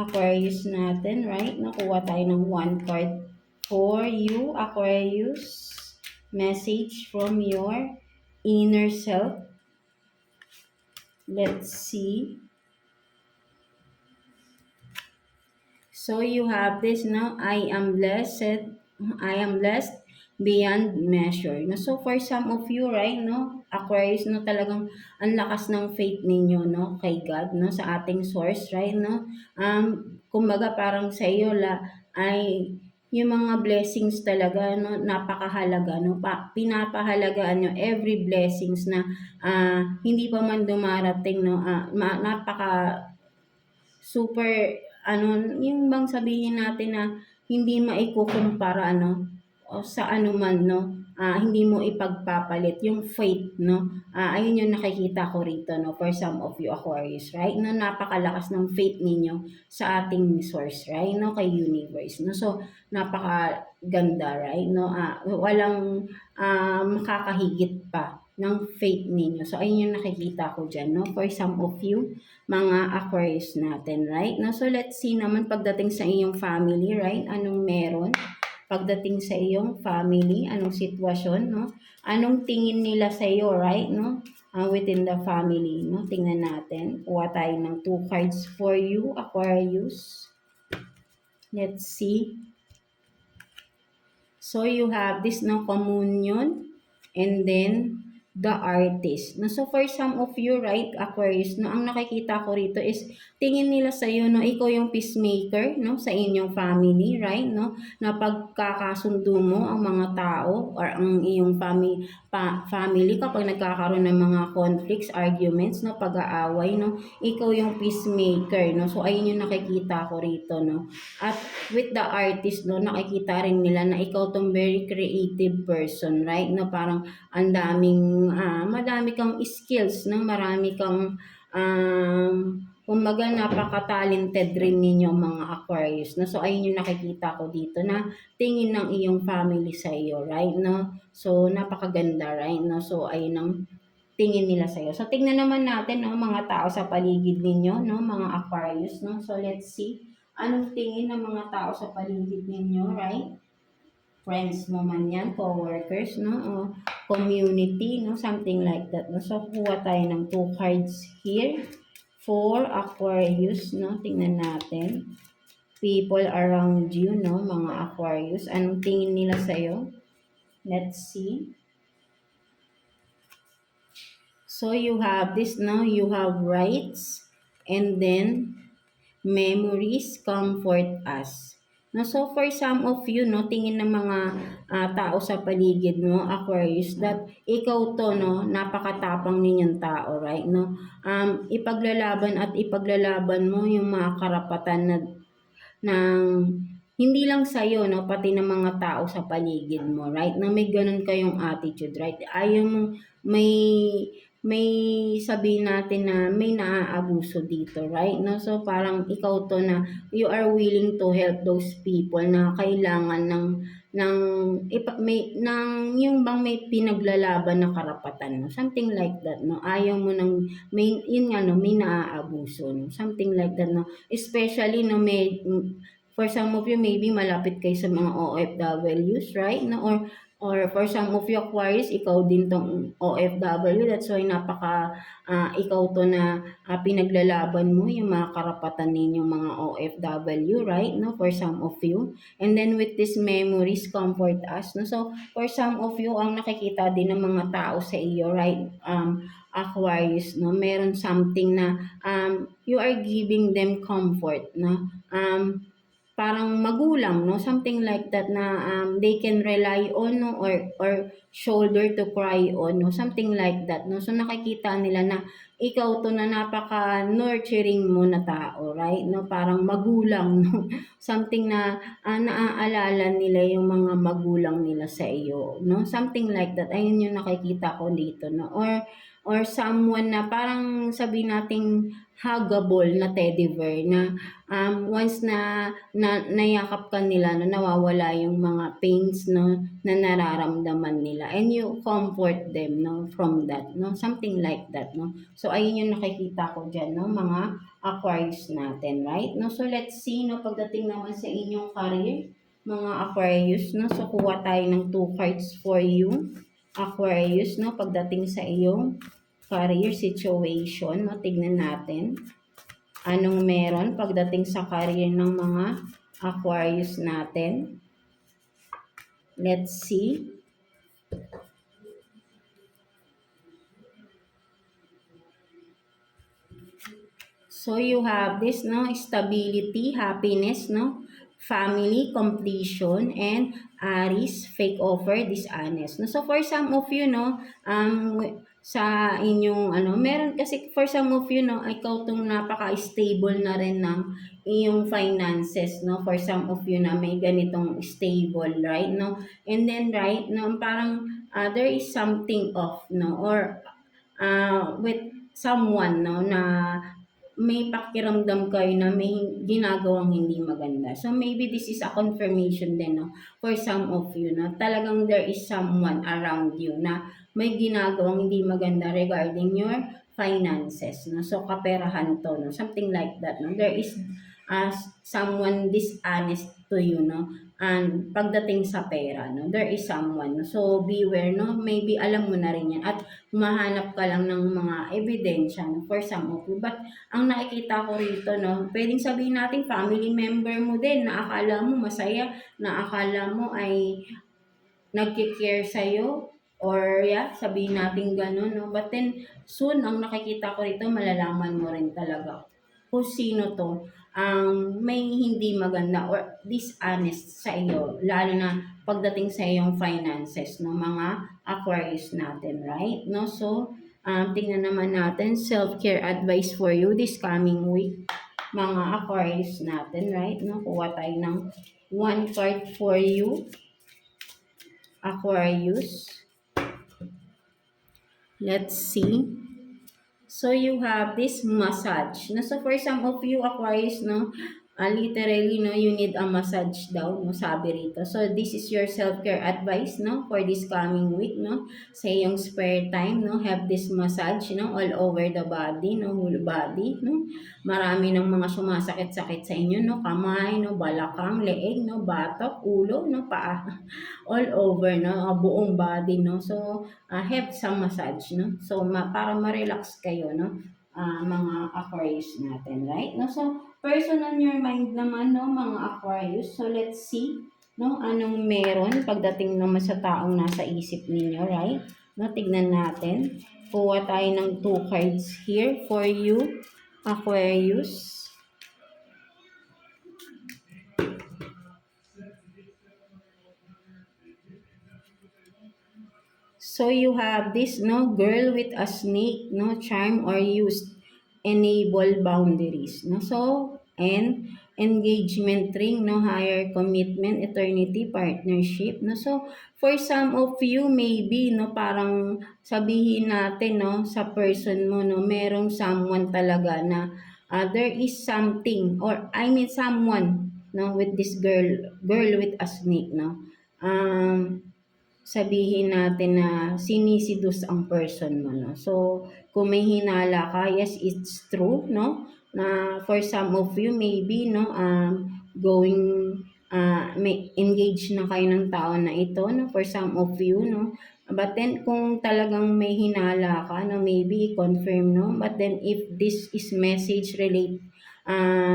Aquarius natin, right? Nakuha tayo ng 1 card for you, Aquarius. Message from your inner self. Let's see. So you have this now, I am blessed beyond measure. No? So for some of you, right, no, Aquarius, no, talagang ang lakas ng faith ninyo, no, kay God, no, sa ating source, right, no. Kumbaga parang sa iyo ay yung mga blessings talaga, no, napakahalaga, no, pinapahalagaan nyo every blessings na hindi pa man dumarating, no, napaka super yung bang sabihin natin na hindi maikukumpara o sa man, no, hindi mo ipagpapalit yung faith, no. Ayun yung nakikita ko rito, no, for some of you Aquarius, right, no, napakalakas ng faith ninyo sa ating source, right, no, kay universe, no. So napakaganda, right, no, walang makakahigit pa ng faith ninyo. So ayun yung nakikita ko dyan, no, for some of you mga Aquarius natin, right? No, so let's see naman pagdating sa iyong family, right? Anong meron? Pagdating sa iyong family, anong sitwasyon, no? Anong tingin nila sa iyo, right? No? Within the family, no? Tingnan natin. Kuha tayo ng 2 cards for you, Aquarius. Let's see. So you have this, no, communion, and then the artist. No, so for some of you, right, Aquarius, no, ang nakikita ko rito is tingin nila sa iyo, no, ikaw yung peacemaker, no, sa inyong family, right, no, na pagkakasundo mo ang mga tao or ang iyong family kapag nagkakaroon ng mga conflicts, arguments, no, pag-aaway, no, ikaw yung peacemaker, no. So ayun yung nakikita ko rito, no. At with the artist, no, nakikita rin nila na ikaw tong very creative person, right, no, parang ang daming madami kang skills, no, marami kang kumbaga napaka-talented rin ninyo mga Aquarius, no. So ayun yung nakikita ko dito na tingin ng iyong family sa iyo, right, no. So napakaganda, right, no. So ayun ang tingin nila sa iyo. So tingnan naman natin, no, mga tao sa paligid ninyo, no, mga Aquarius, no. So let's see anong tingin ng mga tao sa paligid ninyo, right? Friends mo man yan, co-workers, no, o community, no, something like that, no. So kuha tayo ng 2 cards here for Aquarius, no. Tingnan natin. People around you, no, mga Aquarius, anong tingin nila sa iyo? Let's see. So you have this, no, you have rights, and then memories comfort us. No, so for some of you, no, tingin ng mga tao sa paligid mo, Aquarius, that ikaw to, no, napakatapang ninyong tao, right, no. Ipaglalaban mo yung mga karapatan ng hindi lang sa'yo, no, pati ng mga tao sa paligid mo, right, na may ganun kayong attitude, right. Ayaw mo may sabihin natin na may naaabuso dito, right, no. So parang ikaw to na you are willing to help those people na kailangan yung bang may pinaglalaban na karapatan, no, something like that, no. Ayaw mo may naaabuso, no, something like that, no. Especially, no, for some of you maybe malapit kayo sa mga OFWs, right, no, or for some of you Aquarius, ikaw din tong OFW. That's why ikaw to na pinaglalaban mo yung mga karapatan ninyong mga OFW, right? No, for some of you. And then with this memories comfort us, no. So for some of you, ang nakikita din ng mga tao sa iyo, right? Aquarius, no, meron something na you are giving them comfort, no. Parang magulang, no, something like that na they can rely on, no, or shoulder to cry on, no, something like that, no. So nakikita nila na ikaw to na napaka-nurturing mo na tao, right, no, parang magulang, no, something na naaalala nila yung mga magulang nila sa iyo, no, something like that. Ayun yung nakikita ko dito, no. Or or someone na parang sabihin nating huggable na teddy bear na once na nayakap ka nila, no, nawawala yung mga pains, no, na nararamdaman nila, and you comfort them, no, from that, no, something like that, no. So ayun yung nakikita ko dyan, no, mga Aquarius natin, right? No, so let's see, no, pagdating naman sa inyong career, mga Aquarius, no, so kuha tayo ng 2 cards for you, Aquarius, no, pagdating sa iyong career situation, no, tignan natin anong meron pagdating sa career ng mga Aquarius natin. Let's see. So you have this, no, stability, happiness, no, family, completion, and Aries, fake offer, dishonest. No, so for some of you, no, sa inyong meron kasi for some of you, no, ikaw tong napaka-stable na rin ng iyong finances, no, for some of you na may ganitong stable, right, no, and then right, no, parang there is something off, no, or with someone, no, na may pakiramdam kayo na may ginagawang hindi maganda. So maybe this is a confirmation din, no, for some of you, no, talagang there is someone around you na may ginagawang hindi maganda regarding your finances, no. So kaperahan to, no, something like that, no. There is someone dishonest to you, no, and pagdating sa pera, no, there is someone, no? So beware, no, maybe alam mo na rin yan at humahanap ka lang ng mga ebidensya, no, for some of you. But ang nakikita ko rito, no, pwedeng sabihin natin family member mo din na akala mo masaya, na akala mo ay nagki-care sa'yo, or sabihin natin gano'n, no. But then, soon, ang nakikita ko rito, malalaman mo rin talaga kung sino to ang may hindi maganda or dishonest sa iyo, lalo na pagdating sa iyong finances, no, mga Aquarius natin, right? No, so, tingnan naman natin, self-care advice for you this coming week, mga Aquarius natin, right? No, kuha tayo ng 1 card for you, Aquarius. Let's see. So you have this massage. No, so for some of you Aquarius, no, literally, no, you need a massage daw, no, sabi rito. So this is your self-care advice, no, for this coming week, no. Sa iyong spare time, no, have this massage, no, all over the body, no, whole body, no. Marami ng mga sumasakit-sakit sa inyo, no, kamay, no, balakang, leeg, no, batok, ulo, no, paa, all over, no, buong body, no. So have some massage, no? So, para ma-relax kayo, no? Mga Aquarius natin, right? No? So, person on your mind naman, no, mga Aquarius. So, let's see, no, anong meron pagdating naman sa taong nasa isip ninyo, right? No, tignan natin. Kuha tayo ng 2 cards here for you, Aquarius. So you have this, no, girl with a snake, no, charm or use, enable boundaries, no. So, and engagement ring, no, higher commitment, eternity, partnership, no. So, for some of you, maybe, no, parang sabihin natin, no, sa person mo, no, merong someone talaga na there is something, or I mean someone, no, with this girl with a snake, no. Sabihin natin na sinisidus ang person mo, no. So, kung may hinala ka, yes, it's true, no, na for some of you maybe, no, going may engage na kayo ng tao na ito, no, for some of you, no. But then kung talagang may hinala ka, no, maybe confirm, no. But then if this is message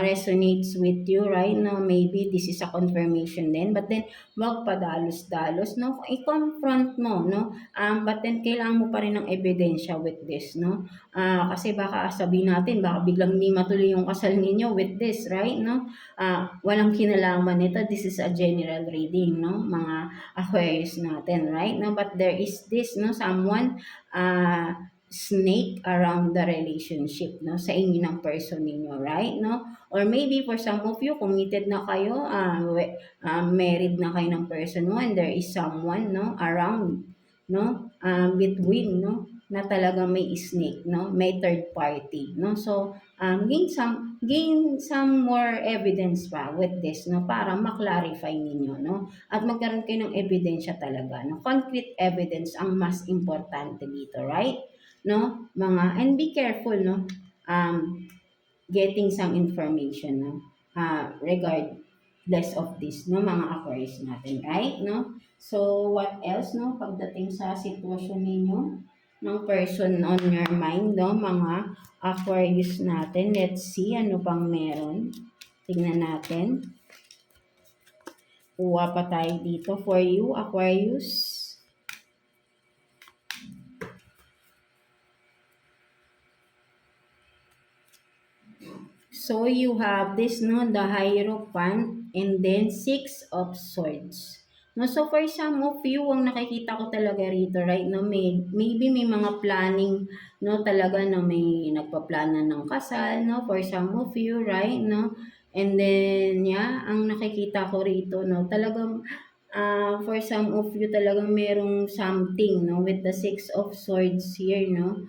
resonates with you right now, maybe this is a confirmation din. But then, wag padalos-dalos, no? I-confront mo, no? But then, kailangan mo pa rin ng ebidensya with this, no? Kasi baka sabihin natin, baka biglang hindi matuloy yung kasal ninyo with this, right, no? Walang kinalaman nito. This is a general reading, no? Mga Aquarius natin, right? No? But there is this, no? Someone, snake around the relationship, no, sa inyo ng person ninyo, right, no? Or maybe for some of you, committed na kayo, married na kayo ng person mo, and there is someone, no, around, no, between, no, na talagang may snake, no? May third party, no? So, gain some more evidence pa with this, no? Para ma-clarify ninyo, no? At magkaroon kayo ng ebidensya talaga, no? Concrete evidence ang mas importante dito, right? No? And be careful, no? Getting some information, no? Regardless of this, no? Mga Aquarius natin, right? No? So, what else, no? Pagdating sa sitwasyon ninyo, ng person on your mind, no? Mga Aquarius natin. Let's see, ano pang meron. Tingnan natin. Kuha pa tayo dito for you, Aquarius. So, you have this, no, the Hierophant, and then Six of Swords. No, so for some of you, ang nakikita ko talaga rito, right, no, maybe may mga planning, no, talaga, no, may nagpaplana ng kasal, no, for some of you, right, no, and then, yeah, ang nakikita ko rito, no, talagang, for some of you, talagang merong something, no, with the Six of Swords here, no,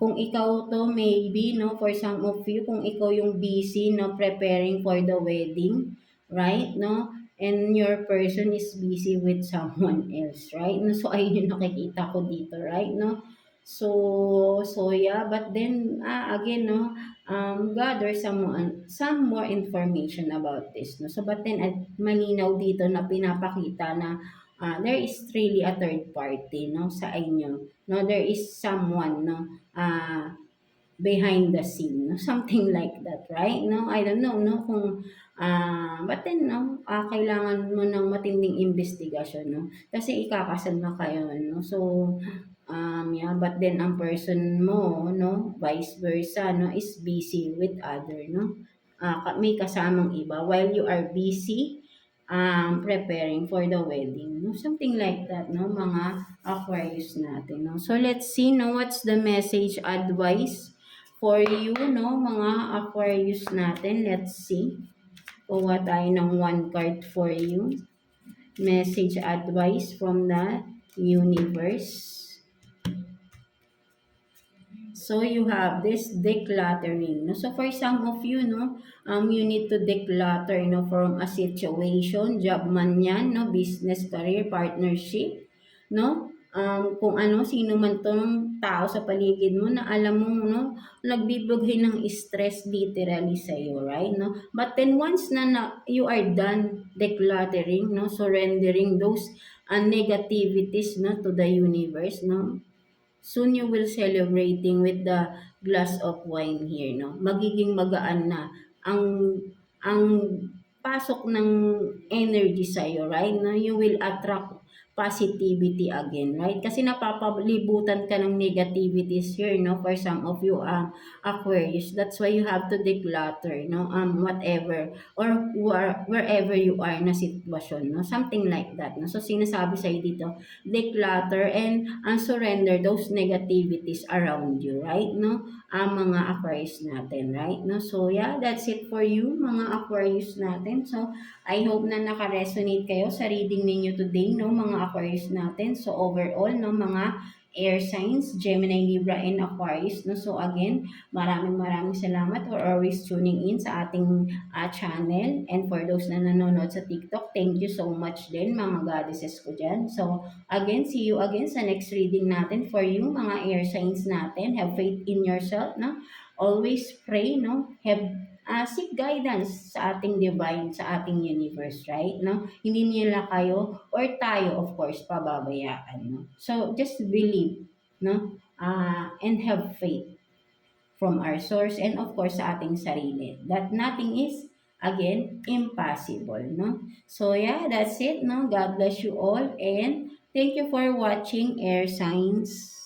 kung ikaw to maybe, no, for some of you, kung ikaw yung busy, no, preparing for the wedding, right, no, and your person is busy with someone else, right, no, so ayun yung nakikita ko dito, right, no, so yeah, but then, again, no, God or someone, some more information about this, no, so but then, malinaw dito na pinapakita na, there is really a third party, no, sa inyo, no, there is someone, no, behind the scene, no, something like that, right, no, I don't know, no, kung but then, no, kailangan mo ng matinding investigasyon, no, kasi ikakasal na kayo, no, so yeah, but then ang person mo, no, vice versa, no, is busy with other, no, may kasamang iba while you are busy preparing for the wedding, no? Something like that, no? Mga Aquarius natin, no? So, let's see, no? What's the message advice for you, no? Mga Aquarius natin. Let's see. Kuha tayo ng one card for you. Message advice from the universe. So you have this decluttering. No? So for some of you, no, you need to declutter, no, from a situation, job man yan, no, business, career, partnership, no, kung ano, sino man tong tao sa paligid mo na alam mo, no, nagbibigay ng stress literally sa iyo, right, no? But then once na you are done decluttering, no, surrendering those negativities, no, to the universe, no, soon you will celebrating with the glass of wine here, no? Magiging magaan na ang pasok ng energy sa iyo, right? No, you will attract positivity again, right? Kasi napapalibutan ka ng negativities here, no? For some of you, Aquarius, that's why you have to declutter, no? Whatever or wherever you are na sitwasyon, no? Something like that, no? So sinasabi sa dito, declutter and surrender those negativities around you, right? No? Mga Aquarius natin, right? No? So, yeah, that's it for you, mga Aquarius natin. So, I hope na naka-resonate kayo sa reading ninyo today, no, mga Aquarius natin. So, overall, no, mga air signs, Gemini, Libra, and Aquarius. No? So, again, maraming salamat for always tuning in sa ating channel. And for those na nanonood sa TikTok, thank you so much din, mga goddesses ko dyan. So, again, see you again sa next reading natin for you, mga air signs natin. Have faith in yourself, no? Always pray, no? Seek guidance sa ating divine, sa ating universe, right? No? Hindi nila kayo or tayo, of course, pababayaan, no? So, just believe, no? And have faith from our source and of course sa ating sarili. That nothing is, again, impossible, no? So, yeah, that's it, no? God bless you all and thank you for watching Air Signs.